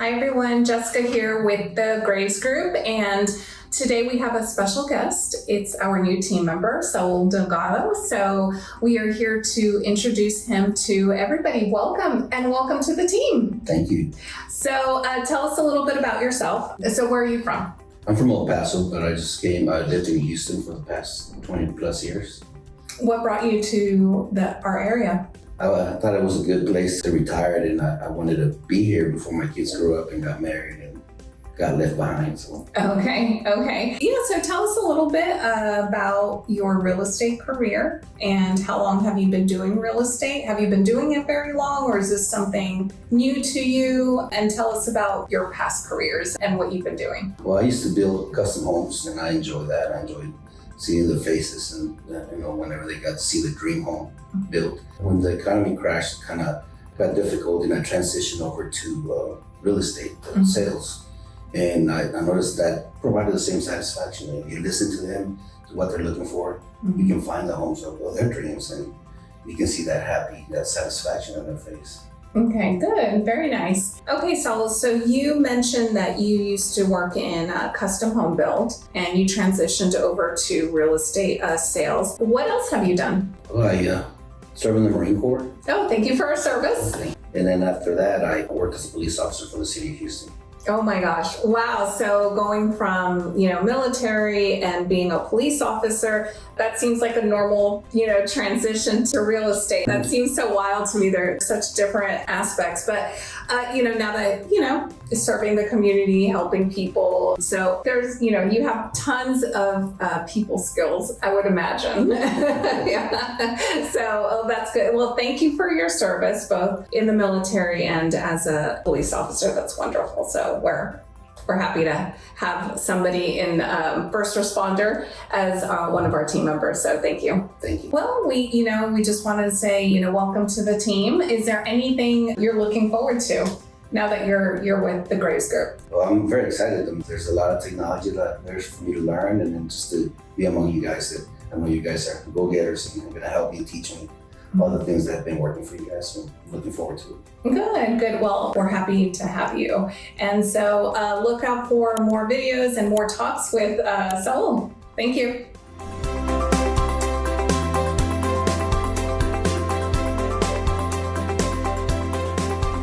Hi everyone, Jessica here with the Graves Group, and today we have a special guest. It's our new team member, Saul. So we are here to introduce him to everybody. Welcome and welcome to the team. Thank you. So tell us a little bit about yourself. So where are you from? I'm from El Paso, but I lived in Houston for the past 20 plus years. What brought you to our area? I thought it was a good place to retire, and I wanted to be here before my kids grew up and got married and got left behind. So. Okay. Yeah, so tell us a little bit about your real estate career and how long have you been doing real estate? Have you been doing it very long, or is this something new to you? And tell us about your past careers and what you've been doing. Well, I used to build custom homes, and I enjoy that. I enjoyed seeing the faces and whenever they got to see the dream home built. When the economy crashed, it kind of got difficult, and I transitioned over to real estate sales. And I noticed that provided the same satisfaction. If you listen to them, to what they're looking for, you can find the homes of their dreams, and you can see that satisfaction on their face. Okay, good. Very nice. Okay, Saul, so you mentioned that you used to work in custom home build and you transitioned over to real estate sales. What else have you done? Well, I served in the Marine Corps. Oh, thank you for our service. Okay. And then after that, I worked as a police officer for the city of Houston. Oh my gosh. Wow. So going from, military and being a police officer, that seems like a normal, transition to real estate. That seems so wild to me. There are such different aspects, but, now that, serving the community, helping people. So there's, you have tons of people skills, I would imagine. Yeah. So that's good. Well, thank you for your service, both in the military and as a police officer. That's wonderful. So we're happy to have somebody in first responder as one of our team members. So thank you. Thank you. Well, we just wanted to say, welcome to the team. Is there anything you're looking forward to now that you're with the Graves Group? Well, I'm very excited. There's a lot of technology that there's for me to learn, and then just to be among you guys. That I know you guys are go-getters, and you're going to help me teach me all the things that have been working for you guys. So I'm looking forward to it. Good. Well, we're happy to have you. And so look out for more videos and more talks with Saul. Thank you.